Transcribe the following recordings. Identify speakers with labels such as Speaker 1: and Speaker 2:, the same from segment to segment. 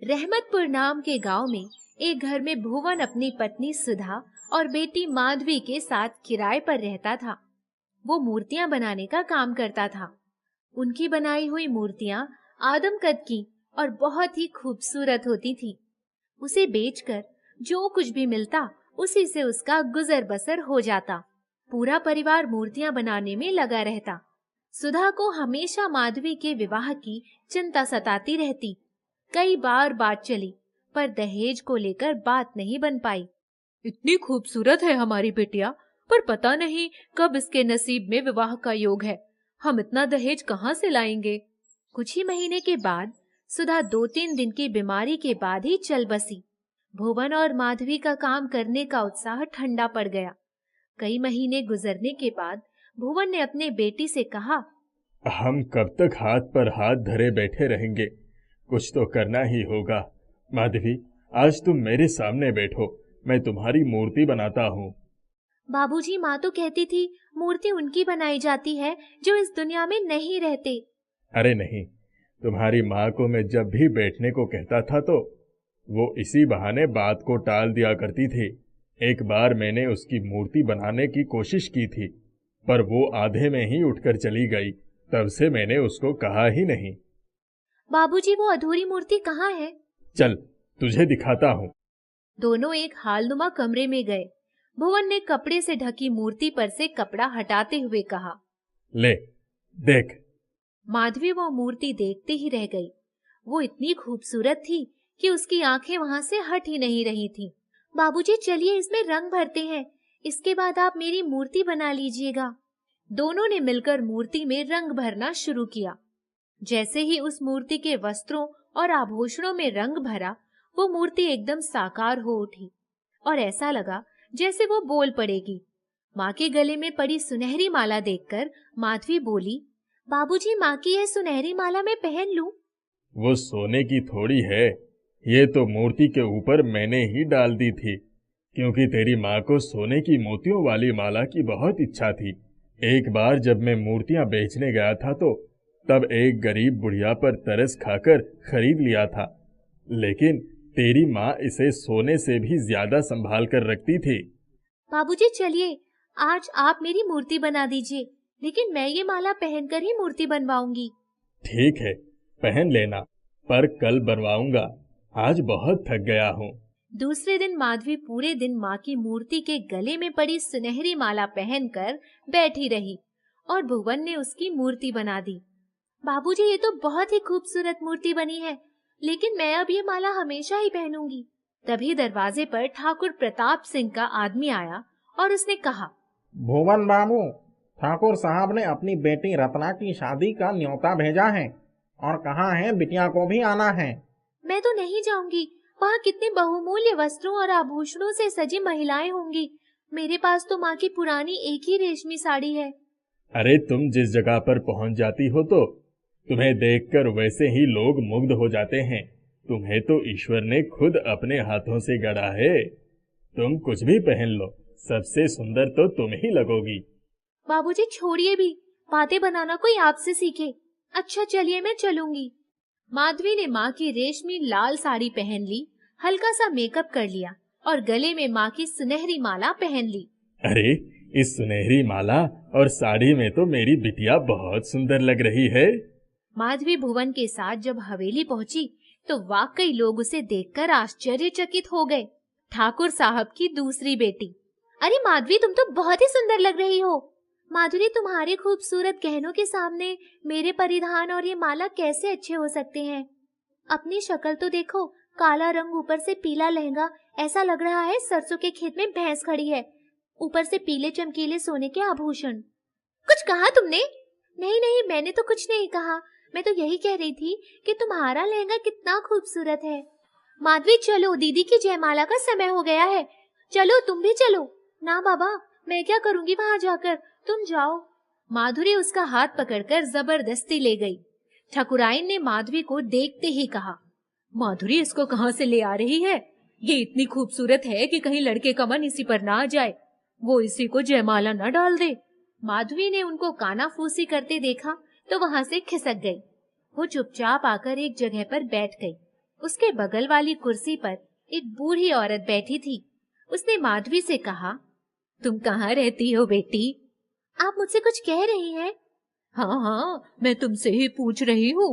Speaker 1: रहमतपुर नाम के गांव में एक घर में भुवन अपनी पत्नी सुधा और बेटी माधवी के साथ किराए पर रहता था। वो मूर्तियां बनाने का काम करता था। उनकी बनाई हुई मूर्तियां आदम कद की और बहुत ही खूबसूरत होती थी। उसे बेचकर जो कुछ भी मिलता उसी से उसका गुजर बसर हो जाता। पूरा परिवार मूर्तियां बनाने में लगा रहता। सुधा को हमेशा माधवी के विवाह की चिंता सताती रहती। कई बार बात चली पर दहेज को लेकर बात नहीं बन पाई। इतनी खूबसूरत है हमारी बिटिया, पर पता नहीं कब इसके नसीब में विवाह का योग है। हम इतना दहेज कहाँ से लाएंगे? कुछ ही महीने के बाद सुधा 2-3 दिन की बीमारी के बाद ही चल बसी। भुवन और माधवी का काम करने का उत्साह ठंडा पड़ गया। कई महीने गुजरने के बाद भुवन ने अपने बेटी से कहा,
Speaker 2: हम कब तक हाथ पर हाथ धरे बैठे रहेंगे? कुछ तो करना ही होगा। माधवी, आज तुम मेरे सामने बैठो, मैं तुम्हारी मूर्ति बनाता हूँ।
Speaker 1: बाबूजी, माँ तो कहती थी मूर्ति उनकी बनाई जाती है जो इस दुनिया में नहीं रहते।
Speaker 2: अरे नहीं, तुम्हारी माँ को मैं जब भी बैठने को कहता था तो वो इसी बहाने बात को टाल दिया करती थी। एक बार मैंने उसकी मूर्ति बनाने की कोशिश की थी, पर वो आधे में ही उठकर चली गई। तब से मैंने उसको कहा ही नहीं।
Speaker 1: बाबूजी, वो अधूरी मूर्ति कहाँ है?
Speaker 2: चल, तुझे दिखाता हूँ।
Speaker 1: दोनों एक हालनुमा कमरे में गए। भुवन ने कपड़े से ढकी मूर्ति पर से कपड़ा हटाते हुए कहा,
Speaker 2: ले देख।
Speaker 1: माधवी वो मूर्ति देखते ही रह गई। वो इतनी खूबसूरत थी कि उसकी आंखें वहां से हट ही नहीं रही थी। बाबूजी, चलिए इसमें रंग भरते हैं, इसके बाद आप मेरी मूर्ति बना लीजिएगा। दोनों ने मिलकर मूर्ति में रंग भरना शुरू किया। जैसे ही उस मूर्ति के वस्त्रों और आभूषणों में रंग भरा, वो मूर्ति एकदम साकार हो उठी और ऐसा लगा जैसे वो बोल पड़ेगी। माँ के गले में पड़ी सुनहरी माला देखकर माधवी बोली, बाबूजी, माँ की यह सुनहरी माला मैं पहन लूं?
Speaker 2: वो सोने की थोड़ी है, ये तो मूर्ति के ऊपर मैंने ही डाल दी थी, क्योंकि तेरी माँ को सोने की मोतियों वाली माला की बहुत इच्छा थी। एक बार जब मैं मूर्तियां बेचने गया था तो तब एक गरीब बुढ़िया पर तरस खाकर खरीद लिया था, लेकिन तेरी माँ इसे सोने से भी ज्यादा संभाल कर रखती थी।
Speaker 1: बाबूजी, चलिए आज आप मेरी मूर्ति बना दीजिए, लेकिन मैं ये माला पहनकर ही मूर्ति बनवाऊंगी।
Speaker 2: ठीक है, पहन लेना, पर कल बनवाऊंगा। आज बहुत थक गया हूँ।
Speaker 1: दूसरे दिन माधवी पूरे दिन माँ की मूर्ति के गले में पड़ी सुनहरी माला पहनकर बैठी रही और भुवन ने उसकी मूर्ति बना दी। बाबूजी, ये तो बहुत ही खूबसूरत मूर्ति बनी है, लेकिन मैं अब ये माला हमेशा ही पहनूंगी। तभी दरवाजे पर ठाकुर प्रताप सिंह का आदमी आया और उसने कहा,
Speaker 3: भुवन बाबू, ठाकुर साहब ने अपनी बेटी रत्ना की शादी का न्योता भेजा है और कहा है बिटिया को भी आना है।
Speaker 1: मैं तो नहीं जाऊंगी, वहाँ कितने बहुमूल्य वस्त्रों और आभूषणों से सजी महिलाएं होंगी। मेरे पास तो माँ की पुरानी एक ही रेशमी साड़ी है।
Speaker 2: अरे, तुम जिस जगह पर पहुँच जाती हो तो तुम्हें देखकर वैसे ही लोग मुग्ध हो जाते हैं। तुम्हें तो ईश्वर ने खुद अपने हाथों से गढ़ा है। तुम कुछ भी पहन लो, सबसे सुंदर तो तुम ही लगोगी।
Speaker 1: बाबूजी, छोड़िए भी, बातें बनाना कोई आपसे सीखे। अच्छा चलिए, मैं चलूंगी। माधवी ने माँ की रेशमी लाल साड़ी पहन ली, हल्का सा मेकअप कर लिया और गले में माँ की सुनहरी माला पहन ली।
Speaker 2: अरे, इस सुनहरी माला और साड़ी में तो मेरी बिटिया बहुत सुंदर लग रही है।
Speaker 1: माधवी भुवन के साथ जब हवेली पहुंची तो वाकई लोग उसे देखकर आश्चर्यचकित हो गए। ठाकुर साहब की दूसरी बेटी, अरे माधवी, तुम तो बहुत ही सुंदर लग रही हो। माधुरी, तुम्हारे खूबसूरत गहनों के सामने मेरे परिधान और ये माला कैसे अच्छे हो सकते हैं? अपनी शक्ल तो देखो, काला रंग, ऊपर से पीला लहंगा, ऐसा लग रहा है सरसों के खेत में भैंस खड़ी है। ऊपर से पीले चमकीले सोने के आभूषण। कुछ कहा तुमने? नहीं नहीं, मैंने तो कुछ नहीं कहा। मैं तो यही कह रही थी कि तुम्हारा लहंगा कितना खूबसूरत है। माधवी, चलो, दीदी की जयमाला का समय हो गया है। चलो, तुम भी चलो। ना बाबा, मैं क्या करूंगी वहां जाकर, तुम जाओ। माधुरी उसका हाथ पकड़कर जबरदस्ती ले गई। ठकुराइन ने माधवी को देखते ही कहा, माधुरी, इसको कहाँ से ले आ रही है? ये इतनी खूबसूरत है कि कहीं लड़के का मन इसी पर ना आ जाए, वो इसी को जयमाला न डाल दे। माधवी ने उनको कानाफूसी करते देखा तो वहां से खिसक गई। वो चुपचाप आकर एक जगह पर बैठ गई। उसके बगल वाली कुर्सी पर एक बूढ़ी औरत बैठी थी। उसने माधवी से कहा, तुम कहाँ रहती हो बेटी? आप मुझसे कुछ कह रही हैं? हाँ हाँ, मैं तुमसे ही पूछ रही हूँ।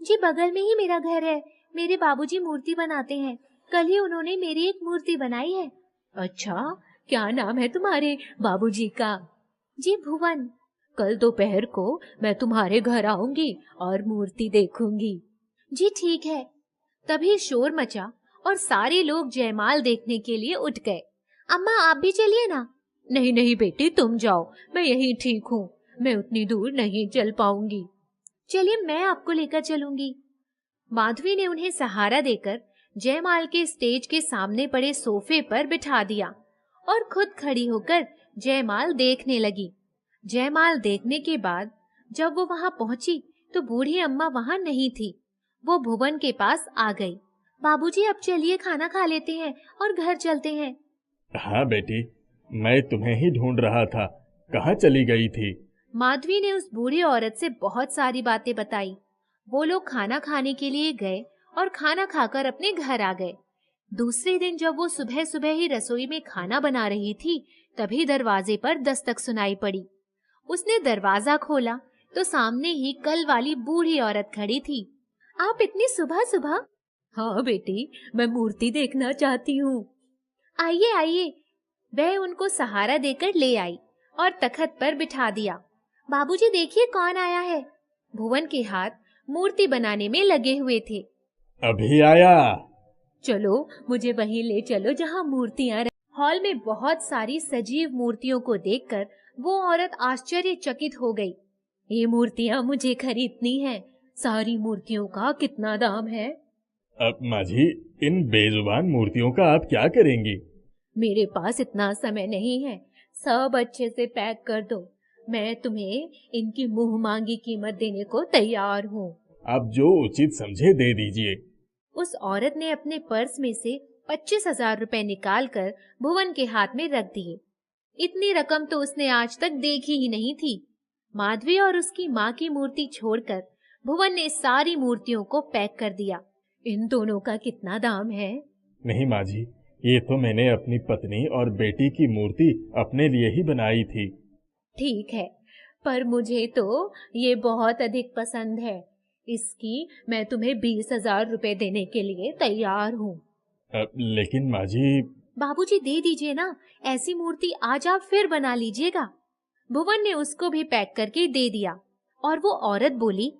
Speaker 1: जी बगल में ही मेरा घर है। मेरे बाबूजी मूर्ति बनाते हैं। कल ही उन्होंने मेरी एक मूर्ति बनाई है। अच्छा, क्या नाम है तुम्हारे बाबूजी का? जी भुवन। कल दोपहर को मैं तुम्हारे घर आऊंगी और मूर्ति देखूंगी। जी ठीक है। तभी शोर मचा और सारे लोग जयमाल देखने के लिए उठ गए। अम्मा आप भी चलिए ना। नहीं नहीं बेटी, तुम जाओ, मैं यहीं ठीक हूँ। मैं उतनी दूर नहीं चल पाऊंगी। चलिए मैं आपको लेकर चलूंगी। माधवी ने उन्हें सहारा देकर जयमाल के स्टेज के सामने पड़े सोफे पर बिठा दिया और खुद खड़ी होकर जयमाल देखने लगी। जयमाल देखने के बाद जब वो वहां पहुंची तो बूढ़ी अम्मा वहां नहीं थी। वो भुवन के पास आ गई। बाबूजी अब चलिए खाना खा लेते हैं और घर चलते हैं।
Speaker 2: हाँ बेटी, मैं तुम्हें ही ढूंढ रहा था, कहाँ चली गई थी?
Speaker 1: माधवी ने उस बूढ़ी औरत से बहुत सारी बातें बताई। वो लोग खाना खाने के लिए गए और खाना खाकर अपने घर आ गए। दूसरे दिन जब वो सुबह सुबह ही रसोई में खाना बना रही थी, तभी दरवाजे पर दस्तक सुनाई पड़ी। उसने दरवाजा खोला तो सामने ही कल वाली बूढ़ी औरत खड़ी थी। आप इतनी सुबह सुबह? हाँ बेटी, मैं मूर्ति देखना चाहती हूँ। आइए आइए। वह उनको सहारा देकर ले आई और तखत पर बिठा दिया। बाबूजी देखिए कौन आया है। भुवन के हाथ मूर्ति बनाने में लगे हुए थे।
Speaker 2: अभी आया।
Speaker 1: चलो मुझे वहीं ले चलो जहाँ मूर्तियां रही। हॉल में बहुत सारी सजीव मूर्तियों को देखकर वो औरत आश्चर्यचकित हो गई। ये मूर्तियां मुझे खरीदनी हैं। सारी मूर्तियों का कितना दाम है?
Speaker 2: अब माझी, इन बेजुबान मूर्तियों का आप क्या करेंगी?
Speaker 1: मेरे पास इतना समय नहीं है। सब अच्छे से पैक कर दो। मैं तुम्हें इनकी मुंह मांगी कीमत देने को तैयार हूँ।
Speaker 2: आप जो उचित समझे दे दीजिए।
Speaker 1: उस औरत ने अपने पर्स में से 25,000 रुपए निकालकर भुवन के हाथ में रख दिए। इतनी रकम तो उसने आज तक देखी ही नहीं थी। माधवी और उसकी माँ की मूर्ति छोड़कर भुवन ने सारी मूर्तियों को पैक कर दिया। इन दोनों का कितना दाम है?
Speaker 2: नहीं माझी, ये तो मैंने अपनी पत्नी और बेटी की मूर्ति अपने लिए ही बनाई थी।
Speaker 1: ठीक है, पर मुझे तो ये बहुत अधिक पसंद है। इसकी मैं तुम्हें 20,000 रुपए देने के लिए तैयार हूँ।
Speaker 2: लेकिन माझी।
Speaker 1: बाबूजी दे दीजिए ना, ऐसी मूर्ति आज आप फिर बना लीजिएगा। भुवन ने उसको भी पैक करके दे दिया और वो औरत बोली,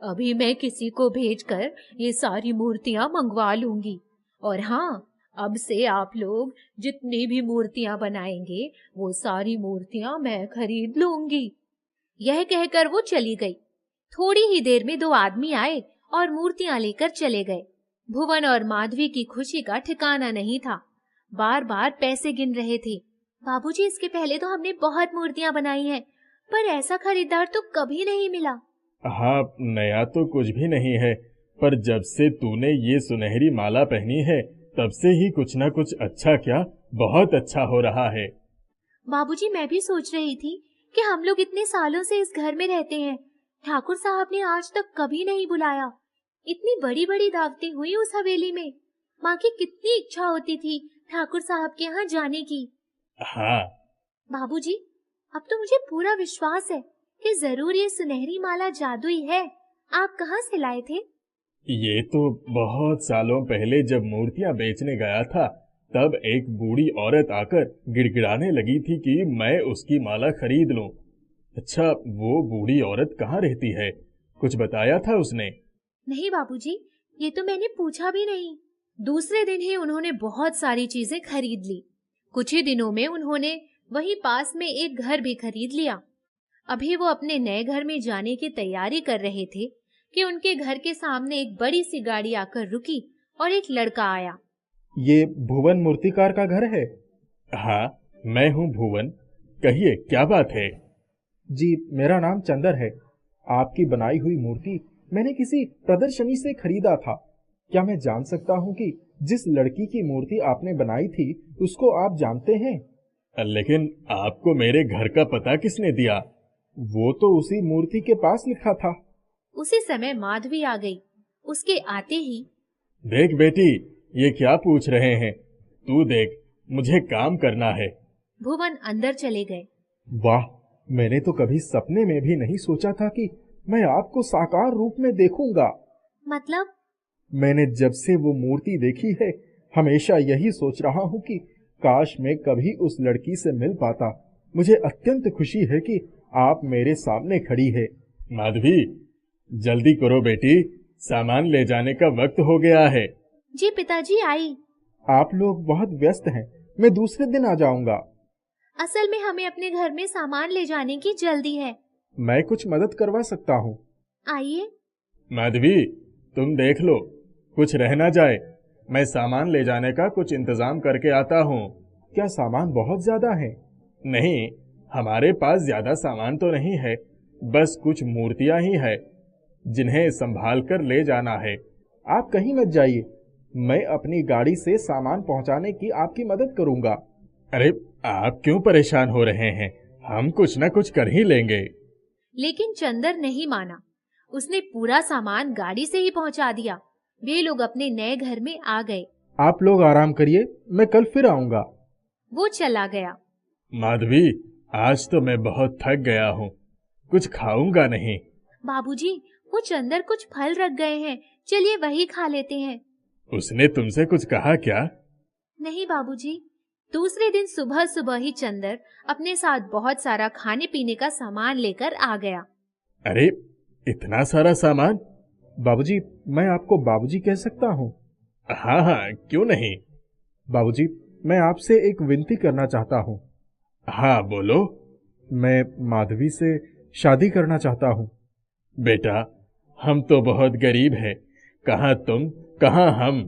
Speaker 1: अभी मैं किसी को भेजकर ये सारी मूर्तियां मंगवा लूंगी। और हाँ, अब से आप लोग जितनी भी मूर्तियां बनाएंगे वो सारी मूर्तियां मैं खरीद लूंगी। यह कहकर वो चली गई। थोड़ी ही देर में 2 आदमी आए और मूर्तियां लेकर चले गए। भुवन और माधवी की खुशी का ठिकाना नहीं था। बार बार पैसे गिन रहे थे। बाबूजी, इसके पहले तो हमने बहुत मूर्तियां बनाई हैं, पर ऐसा खरीदार तो कभी नहीं मिला।
Speaker 2: हाँ, नया तो कुछ भी नहीं है, पर जब से तूने ये सुनहरी माला पहनी है तब से ही कुछ न कुछ अच्छा क्या बहुत अच्छा हो रहा है।
Speaker 1: बाबूजी, मैं भी सोच रही थी कि हम लोग इतने सालों से इस घर में रहते हैं, ठाकुर साहब ने आज तक कभी नहीं बुलाया। इतनी बड़ी बड़ी दावतें हुई उस हवेली में। माँ की कितनी इच्छा होती थी ठाकुर साहब के यहाँ जाने की।
Speaker 2: हाँ
Speaker 1: बाबूजी, अब तो मुझे पूरा विश्वास है कि जरूर ये सुनहरी माला जादुई है। आप कहाँ से लाए थे?
Speaker 2: ये तो बहुत सालों पहले जब मूर्तियां बेचने गया था तब एक बूढ़ी औरत आकर गिड़गिड़ाने लगी थी कि मैं उसकी माला खरीद लूं। अच्छा, वो बूढ़ी औरत कहाँ रहती है? कुछ बताया था उसने?
Speaker 1: नहीं बाबूजी, ये तो मैंने पूछा भी नहीं। दूसरे दिन ही उन्होंने बहुत सारी चीजें खरीद ली। कुछ ही दिनों में उन्होंने वहीं पास में एक घर भी खरीद लिया। अभी वो अपने नए घर में जाने की तैयारी कर रहे थे कि उनके घर के सामने एक बड़ी सी गाड़ी आकर रुकी और एक लड़का आया।
Speaker 3: ये भुवन मूर्तिकार का घर है?
Speaker 2: हाँ, मैं हूँ भुवन। कहिए, क्या बात है?
Speaker 3: जी, मेरा नाम चंदर है। आपकी बनाई हुई मूर्ति मैंने किसी प्रदर्शनी से खरीदा था। क्या मैं जान सकता हूँ कि जिस लड़की की मूर्ति आपने बनाई थी उसको आप जानते हैं?
Speaker 2: लेकिन आपको मेरे घर का पता किसने दिया?
Speaker 3: वो तो उसी मूर्ति के पास लिखा था।
Speaker 1: उसी समय माधवी आ गई। उसके आते ही,
Speaker 2: देख बेटी, ये क्या पूछ रहे हैं? तू देख, मुझे काम करना है।
Speaker 1: भुवन अंदर चले गए।
Speaker 3: वाह, मैंने तो कभी सपने में भी नहीं सोचा था कि मैं आपको साकार रूप में देखूंगा।
Speaker 1: मतलब?
Speaker 3: मैंने जब से वो मूर्ति देखी है, हमेशा यही सोच रहा हूँ कि काश मैं कभी उस लड़की से मिल पाता। मुझे अत्यंत खुशी है कि आप मेरे सामने खड़ी है।
Speaker 2: माधवी, जल्दी करो बेटी, सामान ले जाने का वक्त हो गया है।
Speaker 1: जी पिताजी, आई।
Speaker 3: आप लोग बहुत व्यस्त हैं, मैं दूसरे दिन आ जाऊंगा।
Speaker 1: असल में हमें अपने घर में सामान ले जाने की जल्दी है।
Speaker 3: मैं कुछ मदद करवा सकता हूँ।
Speaker 1: आइए।
Speaker 2: माधवी, तुम देख लो, कुछ रह ना जाए। मैं सामान ले जाने का कुछ इंतजाम करके आता हूँ।
Speaker 3: क्या सामान बहुत ज्यादा है?
Speaker 2: नहीं, हमारे पास ज्यादा सामान तो नहीं है, बस कुछ मूर्तियां ही है जिन्हें संभाल कर ले जाना है।
Speaker 3: आप कहीं मत जाइए, मैं अपनी गाड़ी से सामान पहुंचाने की आपकी मदद करूंगा।
Speaker 2: अरे, आप क्यों परेशान हो रहे हैं? हम कुछ न कुछ कर ही लेंगे।
Speaker 1: लेकिन चंदर नहीं माना। उसने पूरा सामान गाड़ी से ही पहुंचा दिया। वे लोग अपने नए घर में आ गए।
Speaker 3: आप लोग आराम करिए, मैं कल फिर आऊंगा।
Speaker 1: वो चला गया।
Speaker 2: माधवी, आज तो मैं बहुत थक गया हूँ, कुछ खाऊंगा नहीं।
Speaker 1: बाबूजी, वो चंदर कुछ फल रख गए हैं, चलिए वही खा लेते हैं।
Speaker 2: उसने तुमसे कुछ कहा क्या?
Speaker 1: नहीं बाबूजी। दूसरे दिन सुबह सुबह ही चंदर अपने साथ बहुत सारा खाने पीने का सामान लेकर आ गया।
Speaker 2: अरे, इतना सारा सामान?
Speaker 3: बाबूजी, मैं आपको बाबूजी कह सकता हूँ?
Speaker 2: हाँ हाँ, क्यों नहीं।
Speaker 3: बाबूजी, मैं आपसे एक विनती करना चाहता हूँ।
Speaker 2: हाँ, बोलो।
Speaker 3: मैं माधवी से शादी करना चाहता हूँ।
Speaker 2: बेटा, हम तो बहुत गरीब हैं, कहाँ तुम कहाँ हम।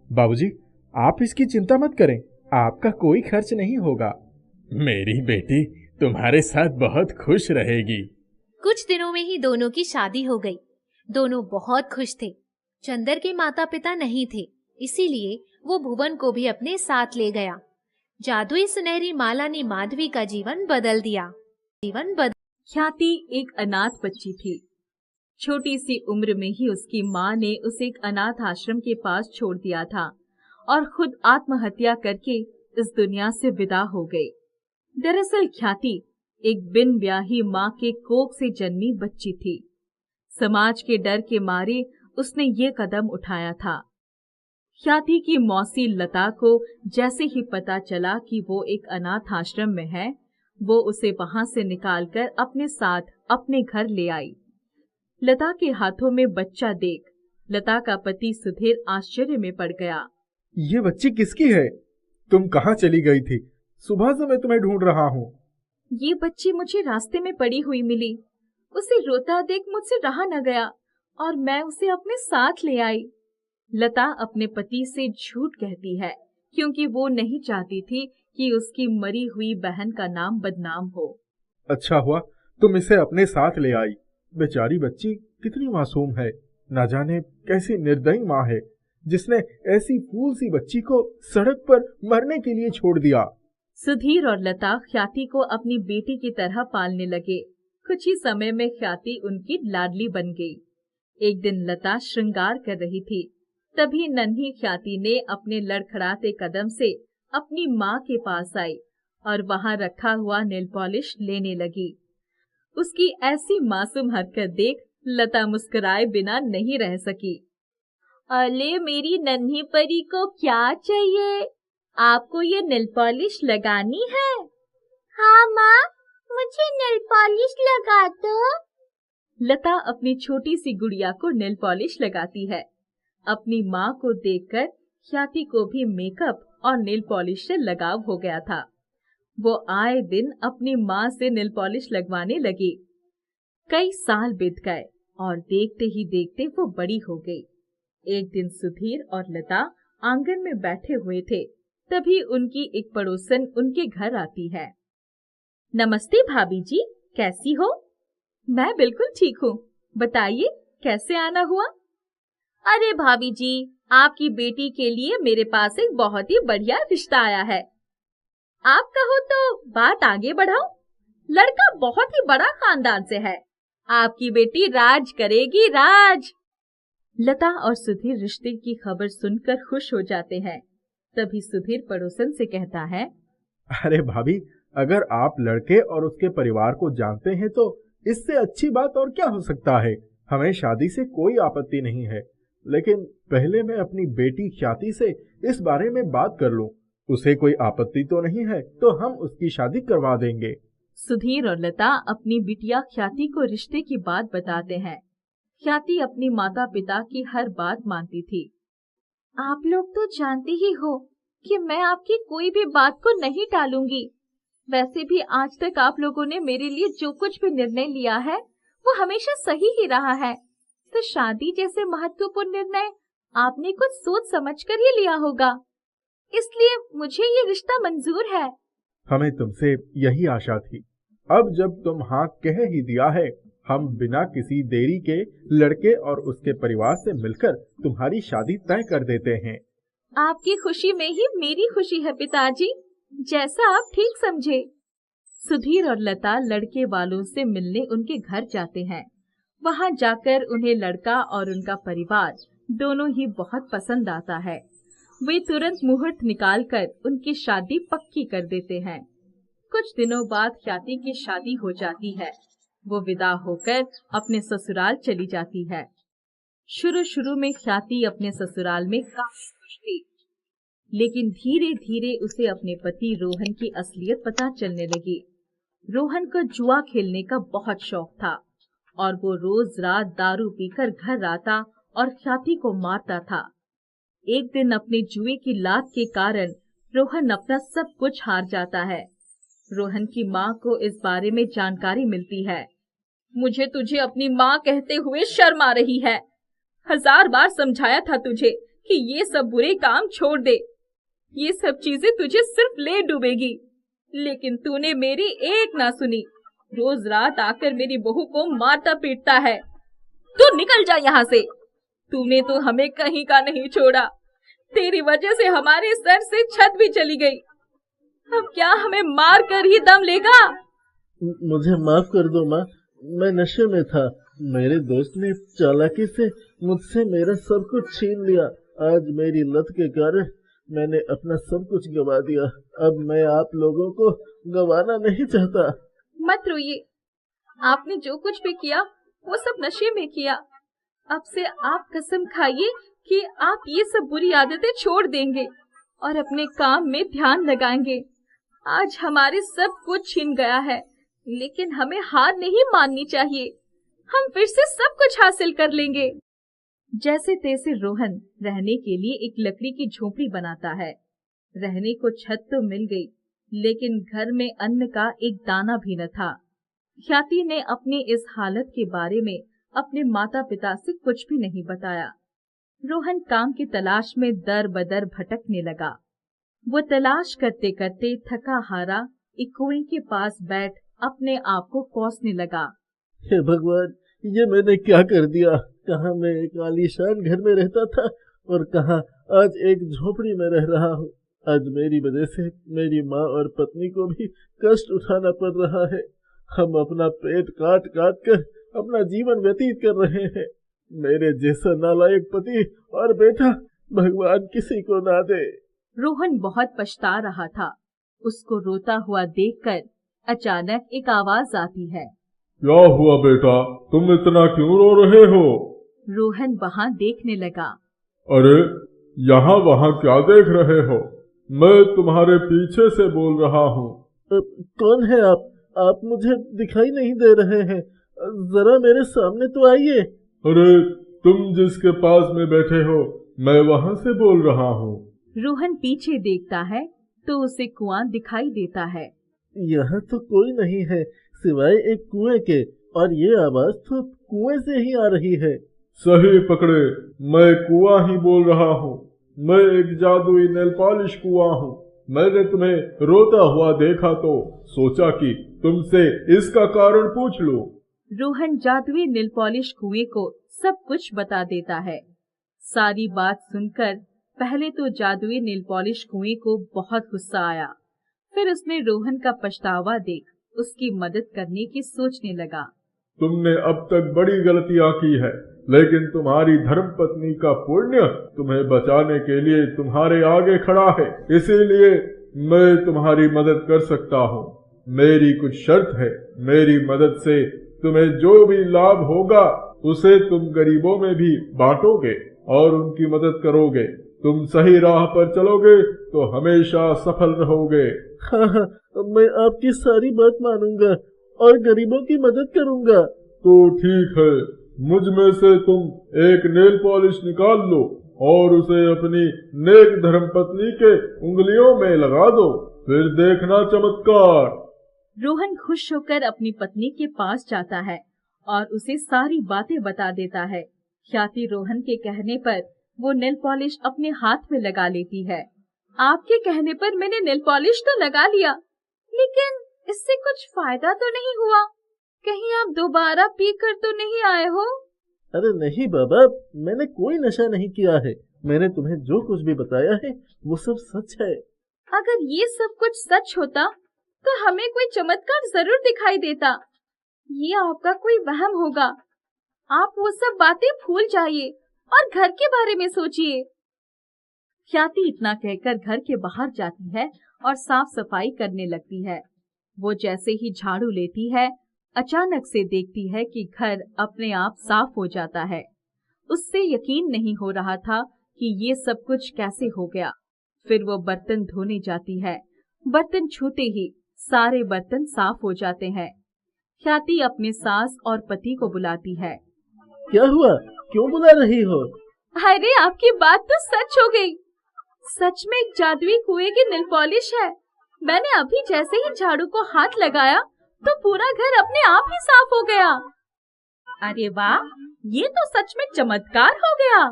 Speaker 3: बाबूजी, आप इसकी चिंता मत करें, आपका कोई खर्च नहीं होगा।
Speaker 2: मेरी बेटी तुम्हारे साथ बहुत खुश रहेगी।
Speaker 1: कुछ दिनों में ही दोनों की शादी हो गई। दोनों बहुत खुश थे। चंदर के माता पिता नहीं थे, इसीलिए वो भुवन को भी अपने साथ ले गया। जादुई सुनहरी माला ने माधवी का जीवन बदल दिया।
Speaker 4: ख्याति एक अनाथ बच्ची थी। छोटी सी उम्र में ही उसकी माँ ने उसे एक अनाथ आश्रम के पास छोड़ दिया था और खुद आत्महत्या करके इस दुनिया से विदा हो गई। दरअसल ख्याति एक बिन ब्याही माँ के कोख से जन्मी बच्ची थी। समाज के डर के मारे उसने ये कदम उठाया था। ख्याति की मौसी लता को जैसे ही पता चला कि वो एक अनाथ आश्रम में है, वो उसे वहां से निकालकर अपने साथ अपने घर ले आई। लता के हाथों में बच्चा देख लता का पति सुधीर आश्चर्य में पड़ गया।
Speaker 3: ये बच्ची किसकी है? तुम कहाँ चली गई थी? सुबह से मैं तुम्हें ढूंढ रहा हूँ।
Speaker 4: ये बच्ची मुझे रास्ते में पड़ी हुई मिली। उसे रोता देख मुझसे रहा न गया और मैं उसे अपने साथ ले आई। लता अपने पति से झूठ कहती है क्योंकि वो नहीं चाहती थी कि उसकी मरी हुई बहन का नाम बदनाम हो।
Speaker 3: अच्छा हुआ तुम इसे अपने साथ ले आई। बेचारी बच्ची कितनी मासूम है, न जाने कैसी निर्दयी माँ है जिसने ऐसी फूल सी बच्ची को सड़क पर मरने के लिए छोड़ दिया।
Speaker 4: सुधीर और लता ख्याति को अपनी बेटी की तरह पालने लगे। कुछ ही समय में ख्याति उनकी लाडली बन गई। एक दिन लता श्रृंगार कर रही थी, तभी नन्ही ख्याति ने अपने लड़खड़ाते कदम से अपनी माँ के पास आई और वहां रखा हुआ नेल पॉलिश लेने लगी। उसकी ऐसी मासूम हरकत देख लता मुस्कुराए बिना नहीं रह सकी। अले मेरी नन्ही परी को क्या चाहिए? आपको ये नेल पॉलिश लगानी है?
Speaker 5: हाँ माँ, मुझे नेल पॉलिश लगा दो।
Speaker 4: लता अपनी छोटी सी गुड़िया को नेल पॉलिश लगाती है। अपनी माँ को देखकर ख्याति को भी मेकअप और नेल पॉलिश से लगाव हो गया था। वो आए दिन अपनी माँ से नेल पॉलिश लगवाने लगी। कई साल बीत गए और देखते ही देखते वो बड़ी हो गई। एक दिन सुधीर और लता आंगन में बैठे हुए थे, तभी उनकी एक पड़ोसन उनके घर आती है। नमस्ते भाभी जी, कैसी हो? मैं बिल्कुल ठीक हूँ, बताइए कैसे आना हुआ? अरे भाभी जी, आपकी बेटी के लिए मेरे पास एक बहुत ही बढ़िया रिश्ता आया है। आप कहो तो बात आगे बढ़ाओ। लड़का बहुत ही बड़ा खानदान से है। आपकी बेटी राज करेगी, राज। लता और सुधीर रिश्ते की खबर सुनकर खुश हो जाते हैं। तभी सुधीर पड़ोसन से कहता है,
Speaker 3: अरे भाभी, अगर आप लड़के और उसके परिवार को जानते हैं तो इससे अच्छी बात और क्या हो सकता है। हमें शादी से कोई आपत्ति नहीं है, लेकिन पहले मैं अपनी बेटी ख्याति से इस बारे में बात कर लूं। उसे कोई आपत्ति तो नहीं है तो हम उसकी शादी करवा देंगे।
Speaker 4: सुधीर और लता अपनी बिटिया ख्याति को रिश्ते की बात बताते हैं। ख्याति अपनी माता पिता की हर बात मानती थी।
Speaker 1: आप लोग तो जानते ही हो कि मैं आपकी कोई भी बात को नहीं टालूंगी। वैसे भी आज तक आप लोगों ने मेरे लिए जो कुछ भी निर्णय लिया है वो हमेशा सही ही रहा है। तो शादी जैसे महत्वपूर्ण निर्णय आपने कुछ सोच समझकर ही लिया होगा, इसलिए मुझे ये रिश्ता मंजूर है।
Speaker 3: हमें तुमसे यही आशा थी। अब जब तुम हाँ कह ही दिया है, हम बिना किसी देरी के लड़के और उसके परिवार से मिलकर तुम्हारी शादी तय कर देते हैं।
Speaker 1: आपकी खुशी में ही मेरी खुशी है पिताजी, जैसा आप ठीक समझे।
Speaker 4: सुधीर और लता लड़के वालों से मिलने उनके घर जाते हैं। वहां जाकर उन्हें लड़का और उनका परिवार दोनों ही बहुत पसंद आता है। वे तुरंत मुहूर्त निकालकर उनकी शादी पक्की कर देते हैं। कुछ दिनों बाद ख्याति की शादी हो जाती है। वो विदा होकर अपने ससुराल चली जाती है। शुरू में ख्याति अपने ससुराल में काफी खुश थी, लेकिन धीरे धीरे उसे अपने पति रोहन की असलियत पता चलने लगी। रोहन को जुआ खेलने का बहुत शौक था और वो रोज रात दारू पीकर घर आता और ख्याति को मारता था। एक दिन अपने जुए की लात के कारण रोहन अपना सब कुछ हार जाता है। रोहन की माँ को इस बारे में जानकारी मिलती है। मुझे तुझे अपनी माँ कहते हुए शर्म आ रही है। 1000 बार समझाया था तुझे कि ये सब बुरे काम छोड़ दे, ये सब चीजें तुझे सिर्फ ले डूबेगी, लेकिन तूने मेरी एक ना सुनी। रोज रात आकर मेरी बहू को मारता पीटता है। तू निकल जा यहाँ से। तूने तो हमें कहीं का नहीं छोड़ा। तेरी वजह से हमारे सर से छत भी चली गई। अब क्या हमें मार कर ही दम लेगा?
Speaker 6: मुझे माफ कर दो माँ, मैं नशे में था। मेरे दोस्त ने चालाकी से मुझसे मेरा सब कुछ छीन लिया। आज मेरी लत के कारण मैंने अपना सब कुछ गवा दिया। अब मैं आप लोगों को गवाना नहीं चाहता।
Speaker 1: मत रोइए, आपने जो कुछ भी किया वो सब नशे में किया। अब से आप कसम खाइए कि आप ये सब बुरी आदतें छोड़ देंगे और अपने काम में ध्यान लगाएंगे। आज हमारे सब कुछ छिन गया है, लेकिन हमें हार नहीं माननी चाहिए। हम फिर से सब कुछ हासिल कर लेंगे।
Speaker 4: जैसे तैसे रोहन रहने के लिए एक लकड़ी की झोपड़ी बनाता है। रहने को छत तो मिल गई, लेकिन घर में अन्न का एक दाना भी न था। ख्याति ने अपनी इस हालत के बारे में अपने माता पिता से कुछ भी नहीं बताया। रोहन काम की तलाश में दर बदर भटकने लगा। वो तलाश करते करते थका हारा एक कुएं के पास बैठ अपने आप को कोसने लगा।
Speaker 6: हे भगवान, ये मैंने क्या कर दिया? कहाँ मैं एक आलीशान घर में रहता था और कहाँ आज एक झोपड़ी में रह रहा हूँ। आज मेरी वजह से मेरी माँ और पत्नी को भी कष्ट उठाना पड़ रहा है। हम अपना पेट काट काट कर अपना जीवन व्यतीत कर रहे हैं। मेरे जैसा नालायक पति और बेटा भगवान किसी को ना दे।
Speaker 4: रोहन बहुत पछता रहा था। उसको रोता हुआ देखकर अचानक एक आवाज आती है।
Speaker 2: क्या हुआ बेटा, तुम इतना क्यों रो रहे हो?
Speaker 4: रोहन वहाँ देखने लगा।
Speaker 2: अरे यहाँ वहाँ क्या देख रहे हो? मैं तुम्हारे पीछे से बोल रहा हूँ।
Speaker 6: कौन है आप? आप मुझे दिखाई नहीं दे रहे हैं। जरा मेरे सामने तो आइए।
Speaker 2: अरे तुम जिसके पास में बैठे हो, मैं वहाँ से बोल रहा हूँ।
Speaker 4: रोहन पीछे देखता है तो उसे कुआं दिखाई देता है।
Speaker 6: यहाँ तो कोई नहीं है सिवाय एक कुएं के, और ये आवाज तो कुएं से ही आ रही है।
Speaker 2: सही पकड़े, मैं कुआं ही बोल रहा हूँ। मैं एक जादुई नेल पॉलिश कुआं हूँ। मैंने तुम्हें रोता हुआ देखा तो सोचा कि तुमसे इसका कारण पूछ लूं।
Speaker 4: रोहन जादुई नेल पॉलिश कुएं को सब कुछ बता देता है। सारी बात सुनकर पहले तो जादुई नेल पॉलिश कुएं को बहुत गुस्सा आया। फिर उसने रोहन का पछतावा देख उसकी मदद करने की सोचने लगा।
Speaker 2: तुमने अब तक बड़ी गलतियां की है, लेकिन तुम्हारी धर्मपत्नी का पुण्य तुम्हें बचाने के लिए तुम्हारे आगे खड़ा है, इसीलिए मैं तुम्हारी मदद कर सकता हूँ। मेरी कुछ शर्त है, मेरी मदद से तुम्हें जो भी लाभ होगा उसे तुम गरीबों में भी बांटोगे और उनकी मदद करोगे। तुम सही राह पर चलोगे तो हमेशा सफल रहोगे।
Speaker 6: हाँ हाँ, मैं आपकी सारी बात मानूंगा और गरीबों की मदद करूंगा।
Speaker 2: तो ठीक है, मुझ में से तुम एक नेल पॉलिश निकाल लो और उसे अपनी नेक धर्मपत्नी के उंगलियों में लगा दो, फिर देखना चमत्कार।
Speaker 4: रोहन खुश होकर अपनी पत्नी के पास जाता है और उसे सारी बातें बता देता है। ख्याति रोहन के कहने पर वो नेल पॉलिश अपने हाथ में लगा लेती है। आपके कहने पर मैंने नेल पॉलिश तो लगा लिया, लेकिन इससे कुछ फायदा तो नहीं हुआ। कहीं आप दोबारा पी कर तो नहीं आए हो?
Speaker 6: अरे नहीं बाबा, मैंने कोई नशा नहीं किया है। मैंने तुम्हें जो कुछ भी बताया है वो सब सच है।
Speaker 4: अगर ये सब कुछ सच होता तो हमें कोई चमत्कार जरूर दिखाई देता। ये आपका कोई वहम होगा। आप वो सब बातें भूल जाइए और घर के बारे में सोचिए। ख्याति इतना कहकर घर के बाहर जाती है और साफ सफाई करने लगती है। वो जैसे ही झाड़ू लेती है, अचानक से देखती है कि घर अपने आप साफ हो जाता है। उससे यकीन नहीं हो रहा था कि ये सब कुछ कैसे हो गया। फिर वो बर्तन धोने जाती है। बर्तन छूते ही सारे बर्तन साफ हो जाते हैं। ख्याति अपने सास और पति को बुलाती है।
Speaker 6: क्या हुआ, क्यों बुला रही हो?
Speaker 4: अरे आपकी बात तो सच हो गई। सच में एक जादुई कुएं की नेल पॉलिश है। मैंने अभी जैसे ही झाड़ू को हाथ लगाया तो पूरा घर अपने आप ही साफ हो गया। अरे वाह, ये तो सच में चमत्कार हो गया।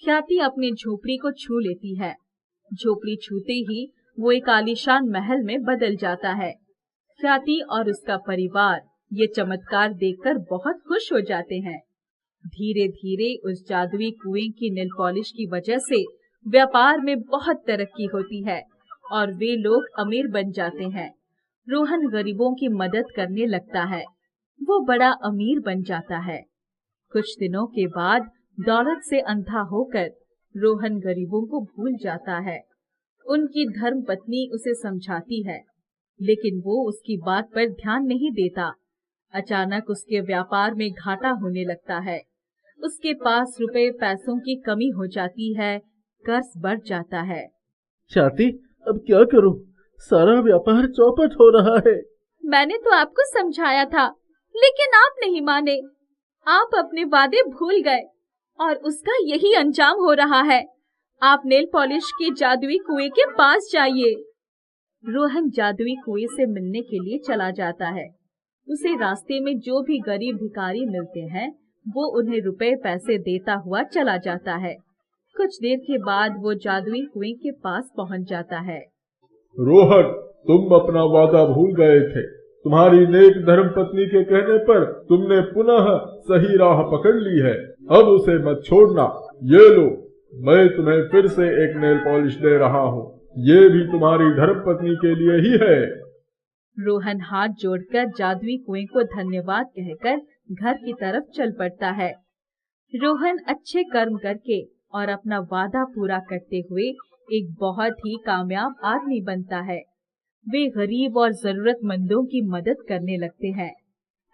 Speaker 4: ख्याति अपनी झोपड़ी को छू लेती है। झोपड़ी छूते ही वो एक आलीशान महल में बदल जाता है। ख्याति और उसका परिवार ये चमत्कार देखकर बहुत खुश हो जाते हैं। धीरे धीरे उस जादुई कुएं की नेल पॉलिश की वजह से व्यापार में बहुत तरक्की होती है और वे लोग अमीर बन जाते हैं। रोहन गरीबों की मदद करने लगता है। वो बड़ा अमीर बन जाता है। कुछ दिनों के बाद दौलत से अंधा होकर रोहन गरीबों को भूल जाता है। उनकी धर्मपत्नी उसे समझाती है, लेकिन वो उसकी बात पर ध्यान नहीं देता। अचानक उसके व्यापार में घाटा होने लगता है। उसके पास रुपए पैसों की कमी हो जाती है, कर्ज बढ़ जाता है।
Speaker 6: ख्याति, अब क्या करूं? सारा व्यापार चौपट हो रहा है।
Speaker 4: मैंने तो आपको समझाया था, लेकिन आप नहीं माने। आप अपने वादे भूल गए और उसका यही अंजाम हो रहा है। आप नेल पॉलिश के जादुई कुएं के पास जाइए। रोहन जादुई कुएं से मिलने के लिए चला जाता है। उसे रास्ते में जो भी गरीब भिखारी मिलते हैं वो उन्हें रुपए पैसे देता हुआ चला जाता है। कुछ देर के बाद वो जादुई कुएं के पास पहुंच जाता है।
Speaker 2: रोहन, तुम अपना वादा भूल गए थे। तुम्हारी नेक धर्मपत्नी के कहने पर तुमने पुनः सही राह पकड़ ली है। अब उसे मत छोड़ना। ये लो, मैं तुम्हें फिर से एक नेल पॉलिश दे रहा हूँ। ये भी तुम्हारी धर्मपत्नी के लिए ही है।
Speaker 4: रोहन हाथ जोड़कर जादुई कुएं को धन्यवाद कहकर घर की तरफ चल पड़ता है। रोहन अच्छे कर्म करके और अपना वादा पूरा करते हुए एक बहुत ही कामयाब आदमी बनता है। वे गरीब और जरूरतमंदों की मदद करने लगते हैं।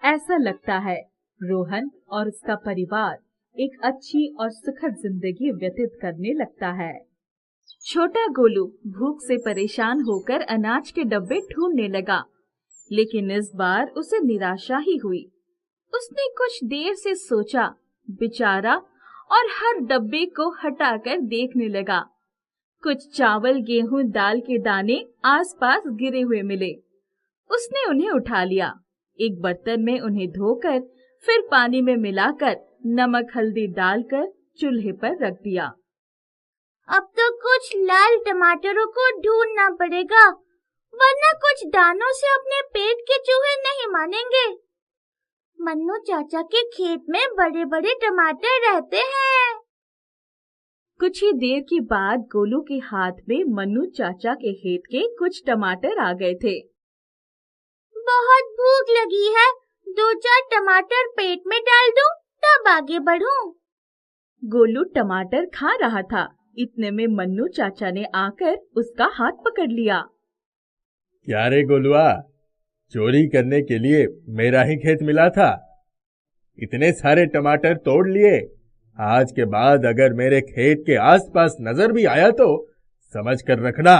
Speaker 4: ऐसा लगता है रोहन और उसका परिवार एक अच्छी और सुखद जिंदगी व्यतीत करने लगता है। छोटा गोलू भूख से परेशान होकर अनाज के डब्बे ढूंढने लगा, लेकिन इस बार उसे निराशा ही हुई। उसने कुछ देर से सोचा, विचारा और हर डब्बे को हटाकर देखने लगा। कुछ चावल, गेहूं, दाल के दाने आसपास गिरे हुए मिले। उसने उन्हें उठा लिया। एक बर्तन में उन्हें धोकर फिर पानी में मिलाकर नमक हल्दी डालकर चूल्हे पर रख दिया।
Speaker 5: अब तो कुछ लाल टमाटरों को ढूंढना पड़ेगा, वरना कुछ दानों से अपने पेट के चूहे नहीं मानेंगे। मन्नू चाचा के खेत में बड़े बड़े टमाटर रहते हैं।
Speaker 4: कुछ ही देर के बाद गोलू के हाथ में मन्नू चाचा के खेत के कुछ टमाटर आ गए थे।
Speaker 5: बहुत भूख लगी है, 2-4 टमाटर पेट में डाल दूं तब आगे बढ़ूं।
Speaker 4: गोलू टमाटर खा रहा था। इतने में मन्नू चाचा ने आकर उसका हाथ पकड़ लिया।
Speaker 2: क्या रे गोलुआ, चोरी करने के लिए मेरा ही खेत मिला था? इतने सारे टमाटर तोड़ लिए। आज के बाद अगर मेरे खेत के आसपास नजर भी आया तो समझ कर रखना,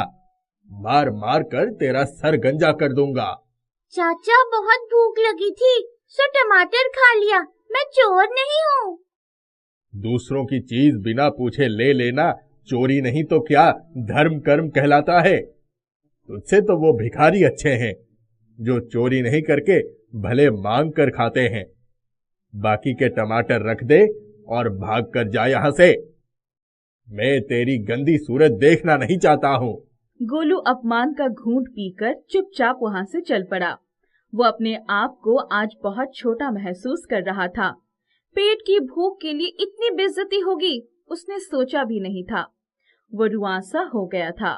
Speaker 2: मार मार कर तेरा सर गंजा कर दूंगा।
Speaker 5: चाचा बहुत भूख लगी थी सो टमाटर खा लिया, मैं चोर नहीं हूँ।
Speaker 2: दूसरों की चीज बिना पूछे ले लेना चोरी नहीं तो क्या धर्म कर्म कहलाता है। तुझसे तो वो भिखारी अच्छे हैं जो चोरी नहीं करके भले मांग कर खाते हैं। बाकी के टमाटर रख दे और भाग कर जा यहां से। मैं तेरी गंदी सूरत देखना नहीं चाहता हूँ।
Speaker 4: गोलू अपमान का घूंट पीकर चुपचाप वहां से चल पड़ा। वो अपने आप को आज बहुत छोटा महसूस कर रहा था। पेट की भूख के लिए इतनी बेइज्जती होगी उसने सोचा भी नहीं था। वो रुआंसा हो गया था।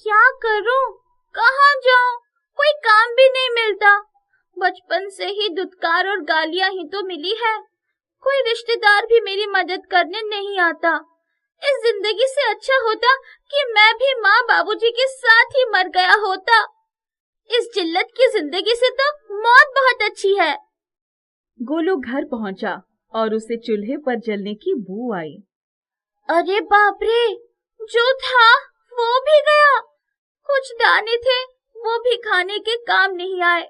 Speaker 5: क्या करूं, कहाँ जाऊं, कोई काम भी नहीं मिलता। बचपन से ही दुत्कार और गालियां ही तो मिली है। कोई रिश्तेदार भी मेरी मदद करने नहीं आता। इस जिंदगी से अच्छा होता कि मैं भी माँ बाबूजी के साथ ही मर गया होता। इस जिल्लत की जिंदगी से तो मौत बहुत अच्छी है।
Speaker 4: गोलू घर पहुंचा और उसे चूल्हे पर जलने की बू आई।
Speaker 5: अरे बाप रे, जो था वो भी गया। कुछ दाने थे वो भी खाने के काम नहीं आए।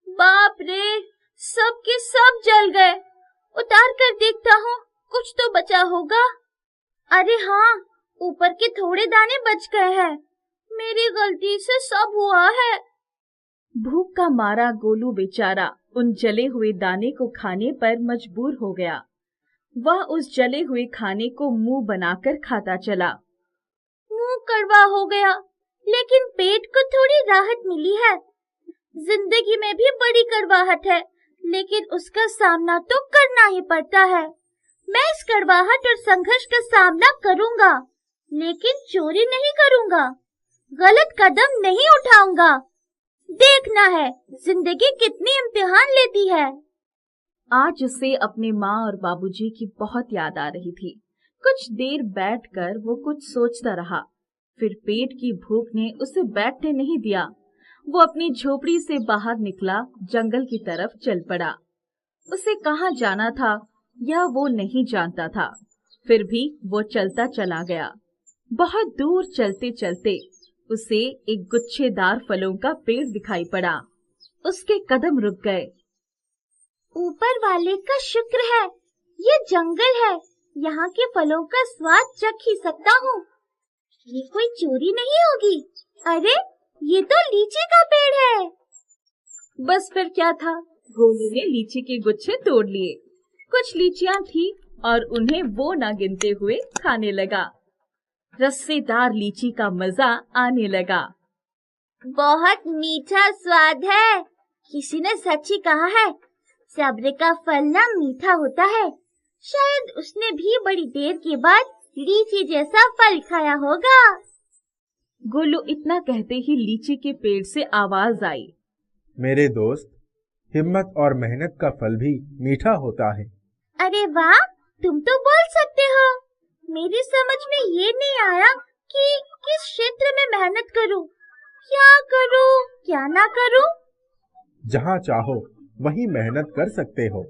Speaker 5: बाप रे, सब के सब जल गए। उतार कर देखता हूँ कुछ तो बचा होगा। अरे हाँ, ऊपर के थोड़े दाने बच गए हैं। मेरी गलती से सब हुआ है।
Speaker 4: भूख का मारा गोलू बेचारा उन जले हुए दाने को खाने पर मजबूर हो गया। वह उस जले हुए खाने को मुंह बनाकर खाता चला।
Speaker 5: मुंह कड़वा हो गया, लेकिन पेट को थोड़ी राहत मिली है। जिंदगी में भी बड़ी कड़वाहट है, लेकिन उसका सामना तो करना ही पड़ता है। मैं इस कड़वाहट और संघर्ष का सामना करूंगा, लेकिन चोरी नहीं करूंगा, गलत कदम नहीं उठाऊंगा। देखना है जिंदगी कितनी इम्तिहान लेती है।
Speaker 4: आज उसे अपने माँ और बाबूजी की बहुत याद आ रही थी। कुछ देर बैठकर वो कुछ सोचता रहा। फिर पेट की भूख ने उसे बैठने नहीं दिया। वो अपनी झोपड़ी से बाहर निकला, जंगल की तरफ चल पड़ा। उसे कहाँ जाना था यह वो नहीं जानता था, फिर भी वो चलता चला गया। बहुत दूर चलते चलते उसे एक गुच्छेदार फलों का पेड़ दिखाई पड़ा। उसके कदम रुक गए।
Speaker 5: ऊपर वाले का शुक्र है, ये जंगल है, यहाँ के फलों का स्वाद चख ही सकता हूँ। ये कोई चोरी नहीं होगी। अरे, ये तो लीची का पेड़ है।
Speaker 4: बस फिर क्या था, गोलू ने लीची के गुच्छे तोड़ लिए। कुछ लीचियां थी और उन्हें वो ना गिनते हुए खाने लगा। रस्सेदार लीची का मजा आने लगा।
Speaker 5: बहुत मीठा स्वाद है। किसी ने सच ही कहा है, सब्र का फल ना मीठा होता है। शायद उसने भी बड़ी देर के बाद लीची जैसा फल खाया होगा।
Speaker 4: गोलू इतना कहते ही लीची के पेड़ से आवाज आई,
Speaker 3: मेरे दोस्त, हिम्मत और मेहनत का फल भी मीठा होता है।
Speaker 5: अरे वाह, तुम तो बोल सकते हो। मेरी समझ में ये नहीं आया कि किस क्षेत्र में मेहनत करूं, क्या करूं, क्या ना करूं।
Speaker 3: जहाँ चाहो वहीं मेहनत कर सकते हो।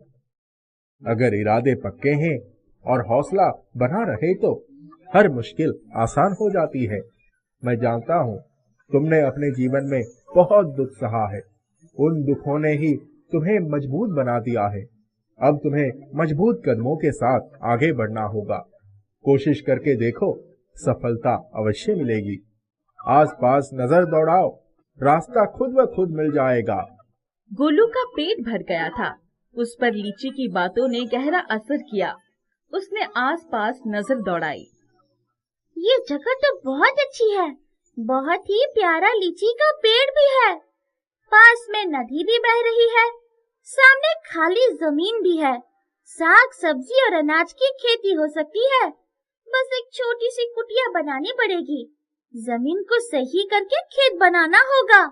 Speaker 3: अगर इरादे पक्के हैं और हौसला बना रहे तो हर मुश्किल आसान हो जाती है। मैं जानता हूँ तुमने अपने जीवन में बहुत दुख सहा है। उन दुखों ने ही तुम्हें मजबूत बना दिया है। अब तुम्हें मजबूत कदमों के साथ आगे बढ़ना होगा। कोशिश करके देखो, सफलता अवश्य मिलेगी। आसपास नजर दौड़ाओ, रास्ता खुद ब खुद मिल जाएगा।
Speaker 4: गोलू का पेट भर गया था। उस पर लीची की बातों ने गहरा असर किया। उसने आसपास नजर दौड़ाई।
Speaker 5: ये जगह तो बहुत अच्छी है। बहुत ही प्यारा लीची का पेड़ भी है। पास में नदी भी बह रही है। सामने खाली जमीन भी है। साग सब्जी और अनाज की खेती हो सकती है। बस एक छोटी सी कुटिया बनानी पड़ेगी। जमीन को सही करके खेत बनाना होगा।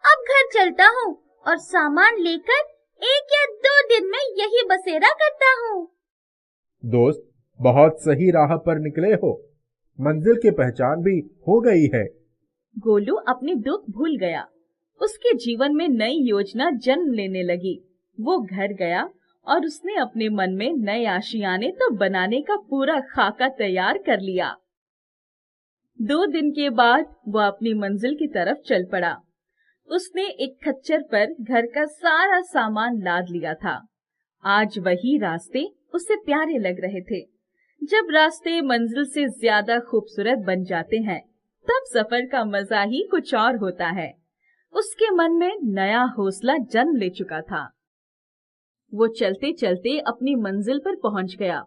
Speaker 5: अब घर चलता हूँ और सामान लेकर 1 या 2 दिन में यही बसेरा करता हूँ।
Speaker 3: दोस्त, बहुत सही राह पर निकले हो। मंजिल की पहचान भी हो गई है।
Speaker 4: गोलू अपने दुख भूल गया। उसके जीवन में नई योजना जन्म लेने लगी। वो घर गया और उसने अपने मन में नए आशियाने तो बनाने का पूरा खाका तैयार कर लिया। 2 दिन के बाद वह अपनी मंजिल की तरफ चल पड़ा। उसने एक खच्चर पर घर का सारा सामान लाद लिया था। आज वही रास्ते उसे प्यारे लग रहे थे। जब रास्ते मंजिल से ज्यादा खूबसूरत बन जाते हैं, तब सफर का मजा ही कुछ और होता है। उसके मन में नया हौसला जन्म ले चुका था। वो चलते चलते अपनी मंजिल पर पहुंच गया।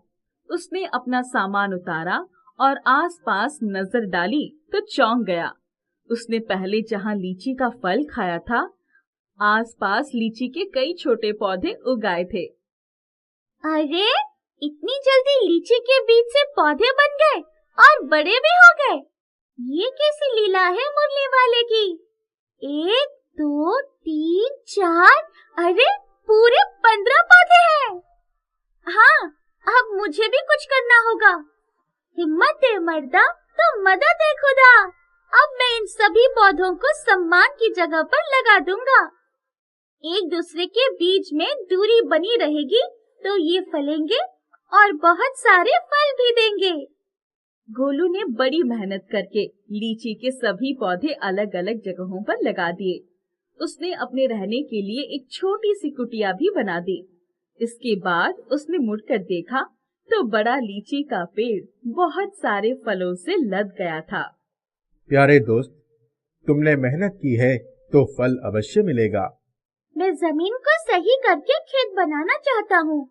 Speaker 4: उसने अपना सामान उतारा और आसपास नजर डाली तो चौंक गया। उसने पहले जहां लीची का फल खाया था, आसपास लीची के कई छोटे पौधे उगाए थे।
Speaker 5: अरे, इतनी जल्दी लीची के बीज से पौधे बन गए और बड़े भी हो गए। ये कैसी लीला है मुरली वाले की। 1, 2, 3, 4, अरे पूरे 15 पौधे हैं। हाँ, अब मुझे भी कुछ करना होगा। हिम्मत है मर्दा तो मदद है खुदा। अब मैं इन सभी पौधों को सम्मान की जगह पर लगा दूंगा। एक दूसरे के बीच में दूरी बनी रहेगी तो ये फलेंगे और बहुत सारे फल भी देंगे।
Speaker 4: गोलू ने बड़ी मेहनत करके लीची के सभी पौधे अलग अलग जगहों पर लगा दिए। उसने अपने रहने के लिए एक छोटी सी कुटिया भी बना दी। इसके बाद उसने मुड़कर देखा तो बड़ा लीची का पेड़ बहुत सारे फलों से लद गया था।
Speaker 3: प्यारे दोस्त, तुमने मेहनत की है तो फल अवश्य मिलेगा।
Speaker 5: मैं जमीन को सही करके खेत बनाना चाहता हूँ।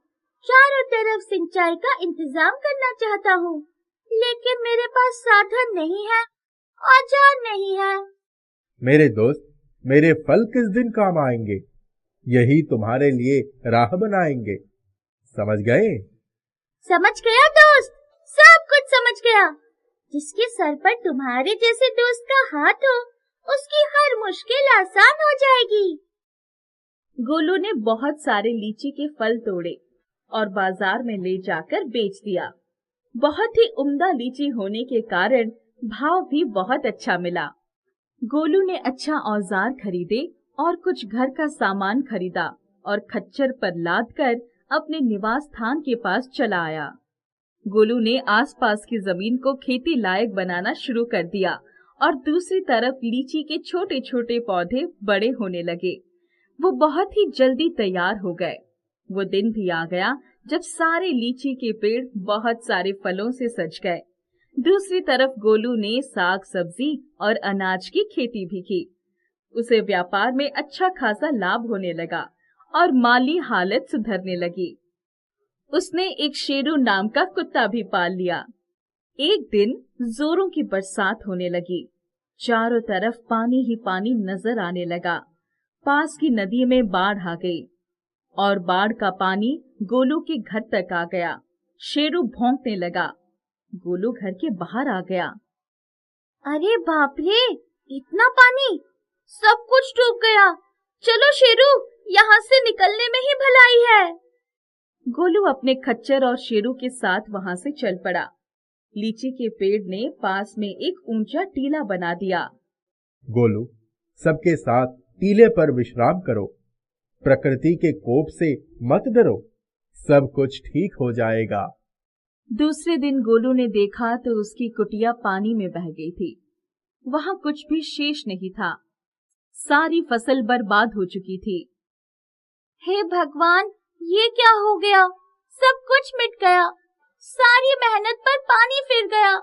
Speaker 5: चारों तरफ सिंचाई का इंतजाम करना चाहता हूँ, लेकिन मेरे पास साधन नहीं है, औजार नहीं है।
Speaker 3: मेरे दोस्त, मेरे फल किस दिन काम आएंगे? यही तुम्हारे लिए राह बनाएंगे। समझ गए?
Speaker 5: समझ गया दोस्त, सब कुछ समझ गया। जिसके सर पर तुम्हारे जैसे दोस्त का हाथ हो, उसकी हर मुश्किल आसान हो जाएगी।
Speaker 4: गोलू ने बहुत सारे लीची के फल तोड़े और बाजार में ले जाकर बेच दिया। बहुत ही उम्दा लीची होने के कारण भाव भी बहुत अच्छा मिला। गोलू ने अच्छा औजार खरीदे और कुछ घर का सामान खरीदा और खच्चर पर लादकर अपने निवास स्थान के पास चला आया। गोलू ने आसपास की जमीन को खेती लायक बनाना शुरू कर दिया और दूसरी तरफ लीची के छोटे छोटे पौधे बड़े होने लगे। वो बहुत ही जल्दी तैयार हो गए। वो दिन भी आ गया जब सारे लीची के पेड़ बहुत सारे फलों से सज गए। दूसरी तरफ गोलू ने साग सब्जी और अनाज की खेती भी की। उसे व्यापार में अच्छा खासा लाभ होने लगा और माली हालत सुधरने लगी। उसने एक शेरू नाम का कुत्ता भी पाल लिया। एक दिन जोरों की बरसात होने लगी। चारों तरफ पानी ही पानी नजर आने लगा। पास की नदी में बाढ़ आ गई और बाढ़ का पानी गोलू के घर तक आ गया। शेरू भौंकने लगा। गोलू घर के बाहर आ गया।
Speaker 5: अरे बाप रे, इतना पानी! सब कुछ डूब गया। चलो शेरू, यहाँ से निकलने में ही भलाई है।
Speaker 4: गोलू अपने खच्चर और शेरू के साथ वहां से चल पड़ा। लीची के पेड़ ने पास में एक ऊंचा टीला बना दिया।
Speaker 3: गोलू, सबके साथ टीले पर विश्राम करो। प्रकृति के कोप से मत डरो, सब कुछ ठीक हो जाएगा।
Speaker 4: दूसरे दिन गोलू ने देखा तो उसकी कुटिया पानी में बह गई थी। वहां कुछ भी शेष नहीं था। सारी फसल बर्बाद हो चुकी थी।
Speaker 5: हे भगवान, ये क्या हो गया? सब कुछ मिट गया। सारी मेहनत पर पानी फिर गया।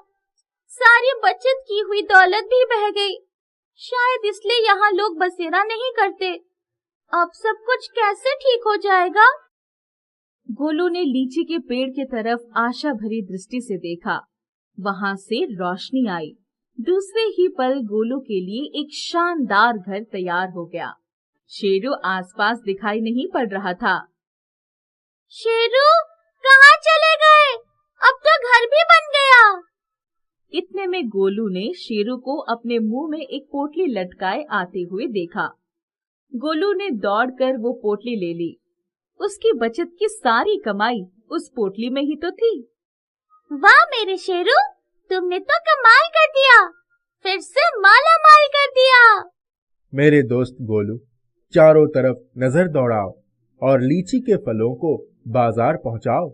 Speaker 5: सारी बचत की हुई दौलत भी बह गई। शायद इसलिए यहाँ लोग बसेरा नहीं करते। अब सब कुछ कैसे ठीक हो जाएगा?
Speaker 4: गोलू ने लीची के पेड़ की तरफ आशा भरी दृष्टि से देखा। वहां से रोशनी आई। दूसरे ही पल गोलू के लिए एक शानदार घर तैयार हो गया। शेरू आसपास दिखाई नहीं पड़ रहा था।
Speaker 5: शेरू, कहाँ चले गए? अब तो घर भी बन गया।
Speaker 4: इतने में गोलू ने शेरू को अपने मुंह में एक पोटली लटकाए आते हुए देखा। गोलू ने दौड़कर वो पोटली ले ली उसकी बचत की सारी कमाई उस पोटली में ही तो थी।
Speaker 5: वाह मेरे शेरू, तुमने तो कमाल कर दिया, फिर से माला माल कर दिया।
Speaker 3: मेरे दोस्त गोलू, चारों तरफ नजर दौड़ाओ और लीची के फलों को बाजार पहुंचाओ।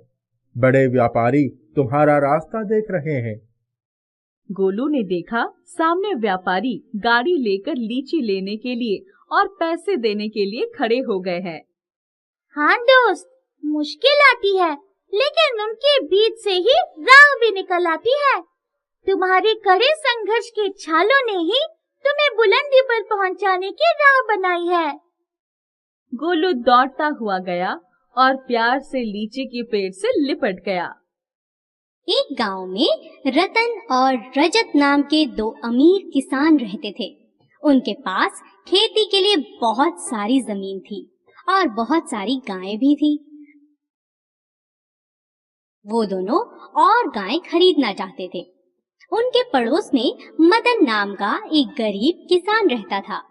Speaker 3: बड़े व्यापारी तुम्हारा रास्ता देख रहे हैं।
Speaker 4: गोलू ने देखा सामने व्यापारी गाड़ी लेकर लीची लेने के लिए और पैसे देने के लिए खड़े हो गए हैं।
Speaker 5: हाँ दोस्त, मुश्किल आती है लेकिन उनके बीच से ही राह भी निकल आती है। तुम्हारे कड़े संघर्ष के छालों ने ही तुम्हें बुलंदी पर पहुंचाने की राह बनाई है।
Speaker 4: गोलू दौड़ता हुआ गया और प्यार से लीची के पेड़ से लिपट गया।
Speaker 7: एक गांव में रतन और रजत नाम के दो अमीर किसान रहते थे। उनके पास खेती के लिए बहुत सारी जमीन थी और बहुत सारी गायें भी थी। वो दोनों और गायें खरीदना चाहते थे। उनके पड़ोस में मदन नाम का एक गरीब किसान रहता था।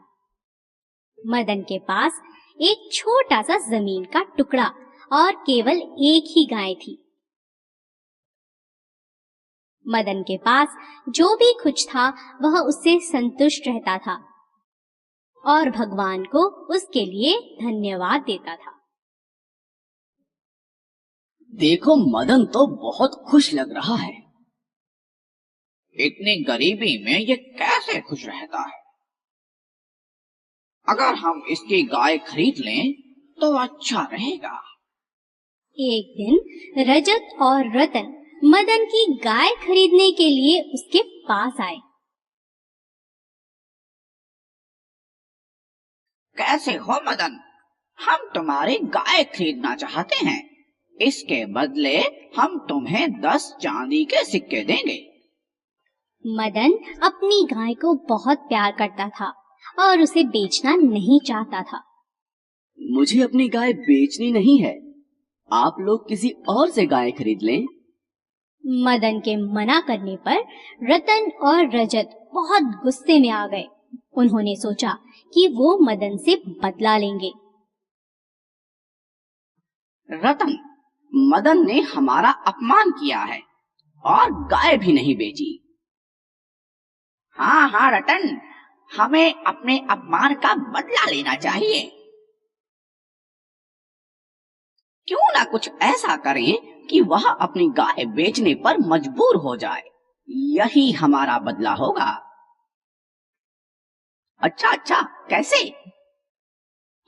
Speaker 7: मदन के पास एक छोटा सा जमीन का टुकड़ा और केवल एक ही गाय थी। मदन के पास जो भी कुछ था वह उससे संतुष्ट रहता था और भगवान को उसके लिए धन्यवाद देता था।
Speaker 8: देखो, मदन तो बहुत खुश लग रहा है। इतनी गरीबी में ये कैसे खुश रहता है? अगर हम इसकी गाय खरीद लें तो अच्छा रहेगा।
Speaker 7: एक दिन रजत और रतन मदन की गाय खरीदने के लिए उसके पास आए।
Speaker 8: कैसे हो मदन? हम तुम्हारी गाय खरीदना चाहते हैं। इसके बदले हम तुम्हें 10 चांदी के सिक्के देंगे।
Speaker 7: मदन अपनी गाय को बहुत प्यार करता था और उसे बेचना नहीं चाहता था।
Speaker 9: मुझे अपनी गाय बेचनी नहीं है, आप लोग किसी और से गाय खरीद लें।
Speaker 7: मदन के मना करने पर रतन और रजत बहुत गुस्से में आ गए। उन्होंने सोचा कि वो मदन से बदला लेंगे।
Speaker 8: रतन, मदन ने हमारा अपमान किया है और गाय भी नहीं बेची। हाँ रतन, हमें अपने अपमान का बदला लेना चाहिए। क्यों ना कुछ ऐसा करें कि वह अपनी गाय बेचने पर मजबूर हो जाए। यही हमारा बदला होगा। अच्छा, कैसे?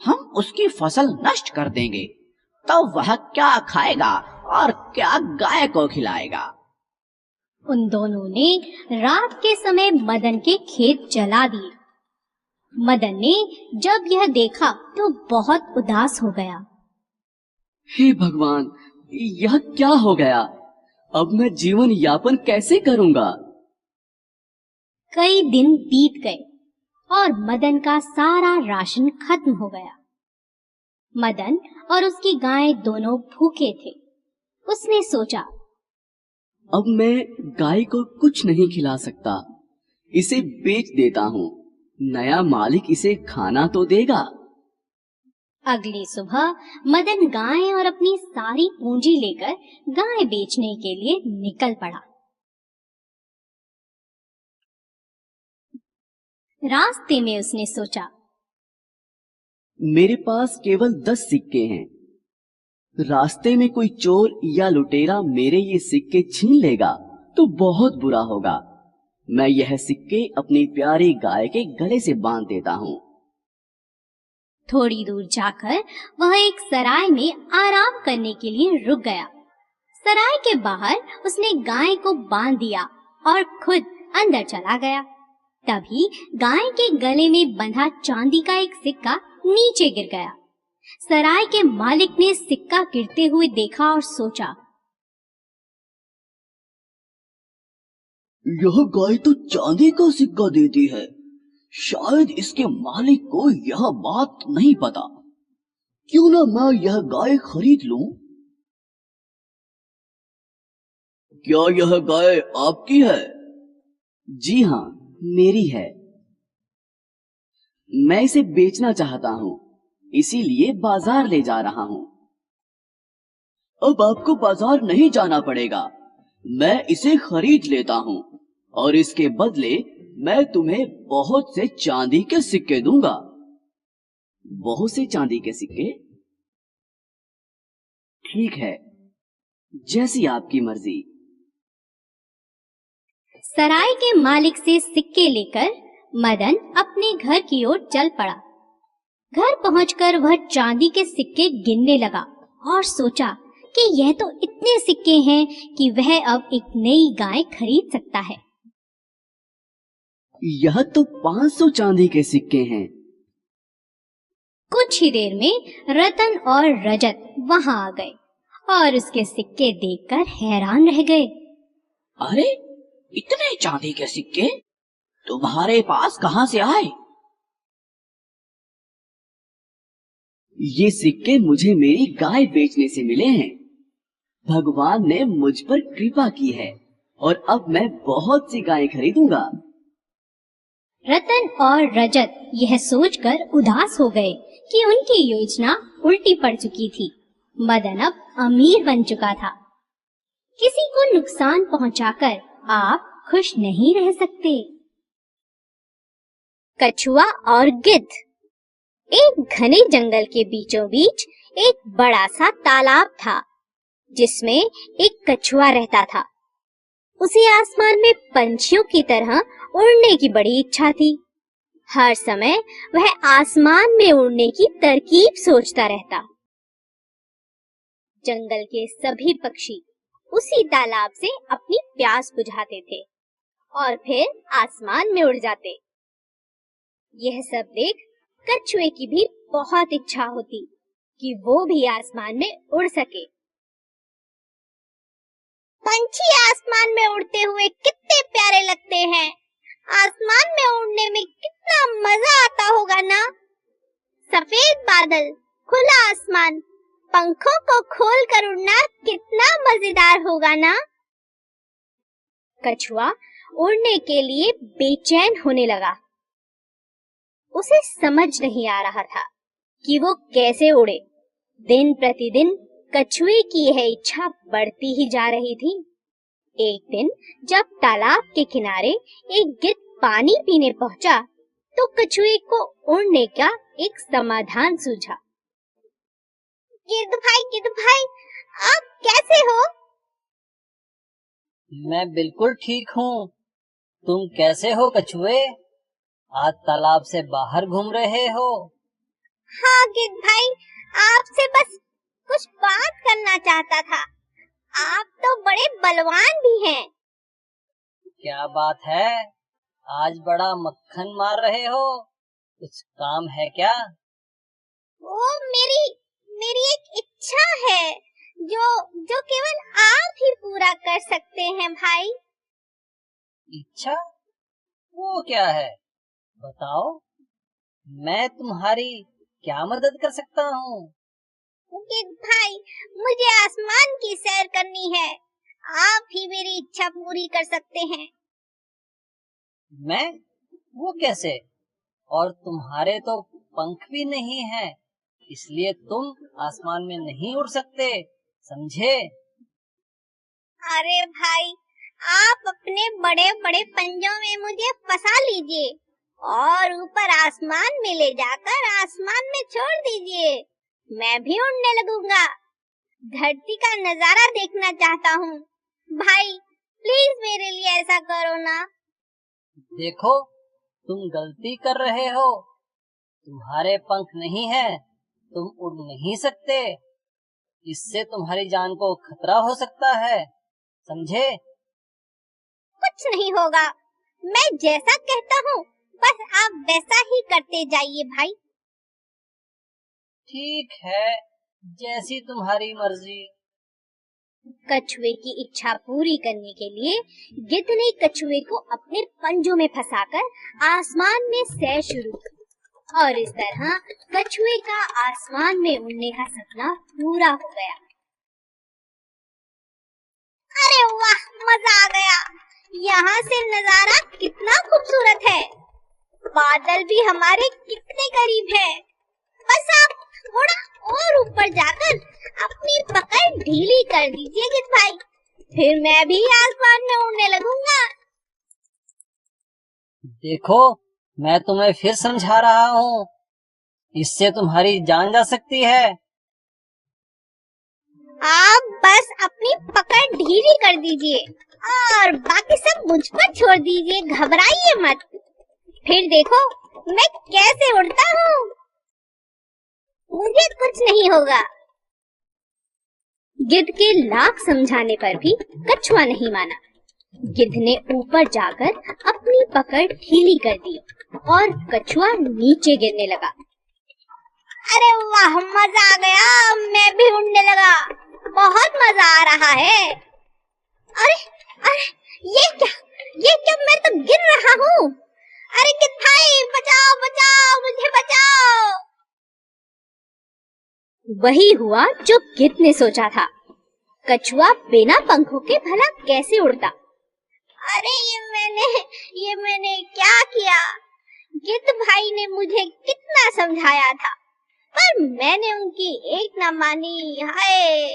Speaker 8: हम उसकी फसल नष्ट कर देंगे, तो वह क्या खाएगा और क्या गाय को खिलाएगा?
Speaker 7: उन दोनों ने रात के समय मदन के खेत जला दिए। मदन ने जब यह देखा तो बहुत उदास हो गया।
Speaker 9: हे भगवान, यह क्या हो गया? अब मैं जीवन यापन कैसे करूंगा?
Speaker 7: कई दिन बीत गए और मदन का सारा राशन खत्म हो गया। मदन और उसकी गाय दोनों भूखे थे। उसने सोचा,
Speaker 9: अब मैं गाय को कुछ नहीं खिला सकता, इसे बेच देता हूँ। नया मालिक इसे खाना तो देगा।
Speaker 7: अगली सुबह मदन गाय और अपनी सारी पूंजी लेकर गाय बेचने के लिए निकल पड़ा। रास्ते में उसने सोचा,
Speaker 9: मेरे पास केवल 10 सिक्के हैं। रास्ते में कोई चोर या लुटेरा मेरे ये सिक्के छीन लेगा तो बहुत बुरा होगा। मैं यह सिक्के अपनी प्यारी गाय के गले से बांध देता हूँ।
Speaker 7: थोड़ी दूर जाकर वह एक सराय में आराम करने के लिए रुक गया। सराय के बाहर उसने गाय को बांध दिया और खुद अंदर चला गया। तभी गाय के गले में बंधा चांदी का एक सिक्का नीचे गिर गया। सराय के मालिक ने सिक्का गिरते हुए देखा और सोचा,
Speaker 9: यह गाय तो चांदी का सिक्का देती है। शायद इसके मालिक को यह बात नहीं पता। क्यों ना मैं यह गाय खरीद लूं? क्या यह गाय आपकी है? जी हाँ, मेरी है। मैं इसे बेचना चाहता हूँ, इसीलिए बाजार ले जा रहा हूँ। अब आपको बाजार नहीं जाना पड़ेगा, मैं इसे खरीद लेता हूँ और इसके बदले मैं तुम्हें बहुत से चांदी के सिक्के दूंगा। बहुत से चांदी के सिक्के? ठीक है, जैसी आपकी मर्जी।
Speaker 7: सराय के मालिक से सिक्के लेकर मदन अपने घर की ओर चल पड़ा। घर पहुंचकर वह चांदी के सिक्के गिनने लगा और सोचा कि यह तो इतने सिक्के हैं कि वह अब एक नई गाय खरीद सकता है।
Speaker 9: यह तो 500 चांदी के सिक्के हैं।
Speaker 7: कुछ ही देर में रतन और रजत वहां आ गए और उसके सिक्के देखकर हैरान रह गए।
Speaker 8: अरे, इतने चांदी के सिक्के तुम्हारे पास कहाँ से आए?
Speaker 9: ये सिक्के मुझे मेरी गाय बेचने से मिले हैं। भगवान ने मुझ पर कृपा की है और अब मैं बहुत सी गायें खरीदूंगा।
Speaker 7: रतन और रजत यह सोचकर उदास हो गए कि उनकी योजना उल्टी पड़ चुकी थी। मदन अब अमीर बन चुका था। किसी को नुकसान पहुंचाकर आप खुश नहीं रह सकते। कछुआ और गिद्ध। एक घने जंगल के बीचों बीच एक बड़ा सा तालाब था, जिसमें एक कछुआ रहता था। उसे आसमान में पंछियों की तरह उड़ने की बड़ी इच्छा थी। हर समय वह आसमान में उड़ने की तरकीब सोचता रहता। जंगल के सभी पक्षी उसी तालाब से अपनी प्यास बुझाते थे और फिर आसमान में उड़ जाते। यह सब देख कछुए की भी बहुत इच्छा होती कि वो भी आसमान में उड़ सके। पंछी आसमान में उड़ते हुए कितने प्यारे लगते हैं। आसमान में उड़ने में कितना मजा आता होगा ना। सफेद बादल, खुला आसमान, पंखों को खोलकर उड़ना कितना मजेदार होगा ना। कछुआ उड़ने के लिए बेचैन होने लगा। उसे समझ नहीं आ रहा था कि वो कैसे उड़े। दिन प्रतिदिन कछुए की यह इच्छा बढ़ती ही जा रही थी। एक दिन जब तालाब के किनारे एक गिद्ध पानी पीने पहुंचा, तो कछुए को उड़ने का एक समाधान सूझा। गिद्ध भाई, आप कैसे हो?
Speaker 10: मैं बिल्कुल ठीक हूँ। तुम कैसे हो कछुए? आज तालाब से बाहर घूम रहे हो?
Speaker 7: हाँ गिद्ध भाई, आपसे बस कुछ बात करना चाहता था। आप तो बड़े बलवान भी हैं।
Speaker 10: क्या बात है? आज बड़ा मक्खन मार रहे हो। कुछ काम है क्या?
Speaker 7: वो मेरी एक इच्छा है जो केवल आप ही पूरा कर सकते हैं भाई।
Speaker 10: इच्छा? वो क्या है? बताओ, मैं तुम्हारी क्या मदद कर सकता हूँ?
Speaker 7: गिद्ध भाई, मुझे आसमान की सैर करनी है। आप ही मेरी इच्छा पूरी कर सकते हैं।
Speaker 10: मैं? वो कैसे? और तुम्हारे तो पंख भी नहीं हैं, इसलिए तुम आसमान में नहीं उड़ सकते, समझे?
Speaker 7: अरे भाई, आप अपने बड़े बड़े पंजों में मुझे फंसा लीजिए और ऊपर आसमान में ले जाकर आसमान में छोड़ दीजिए। मैं भी उड़ने लगूंगा। धरती का नजारा देखना चाहता हूँ। भाई, प्लीज मेरे लिए ऐसा करो ना।
Speaker 10: देखो, तुम गलती कर रहे हो। तुम्हारे पंख नहीं है, तुम उड़ नहीं सकते। इससे तुम्हारी जान को खतरा हो सकता है, समझे?
Speaker 7: कुछ नहीं होगा। मैं जैसा कहता हूँ बस आप वैसा ही करते जाइए भाई।
Speaker 10: ठीक है, जैसी तुम्हारी मर्जी।
Speaker 7: कछुए की इच्छा पूरी करने के लिए गिद्ध ने कछुए को अपने पंजों में फंसाकर आसमान में सैर शुरू की और इस तरह कछुए का आसमान में उड़ने का सपना पूरा हो गया। अरे वाह, मजा आ गया। यहाँ से नजारा कितना खूबसूरत है। बादल भी हमारे कितने करीब है। बस आप थोड़ा
Speaker 5: और ऊपर जाकर अपनी पकड़ ढीली कर दीजिए गिद्ध भाई, फिर मैं भी आसमान में उड़ने लगूंगा।
Speaker 10: देखो, मैं तुम्हें फिर समझा रहा हूँ, इससे तुम्हारी जान जा सकती है।
Speaker 5: आप बस अपनी पकड़ ढीली कर दीजिए और बाकी सब मुझ पर छोड़ दीजिए, घबराइए मत। फिर देखो मैं कैसे उड़ता हूँ, मुझे कुछ नहीं होगा।
Speaker 7: गिद्ध के लाख समझाने पर भी कछुआ नहीं माना। गिद्ध ने ऊपर जाकर अपनी पकड़ ढीली कर दी और कछुआ नीचे गिरने लगा।
Speaker 5: अरे वाह, मजा आ गया, मैं भी उड़ने लगा, बहुत मजा आ रहा है। अरे अरे ये क्या मैं तो गिर रहा हूँ। अरे गिद्ध भाई बचाओ बचाओ, मुझे बचाओ।
Speaker 7: वही हुआ जो गिद्ध ने सोचा था। कछुआ बिना पंखों के भला कैसे उड़ता।
Speaker 5: अरे ये मैंने क्या किया। गिद्ध भाई ने मुझे कितना समझाया था, पर मैंने उनकी एक ना मानी। हाय,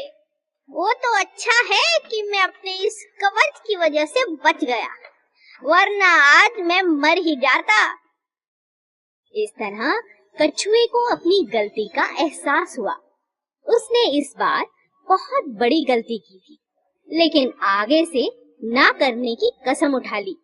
Speaker 5: वो तो अच्छा है कि मैं अपने इस कवच की वजह से बच गया, वरना आज मैं मर ही जाता।
Speaker 7: इस तरह कछुए को अपनी गलती का एहसास हुआ। उसने इस बार बहुत बड़ी गलती की थी, लेकिन आगे से ना करने की कसम उठा ली।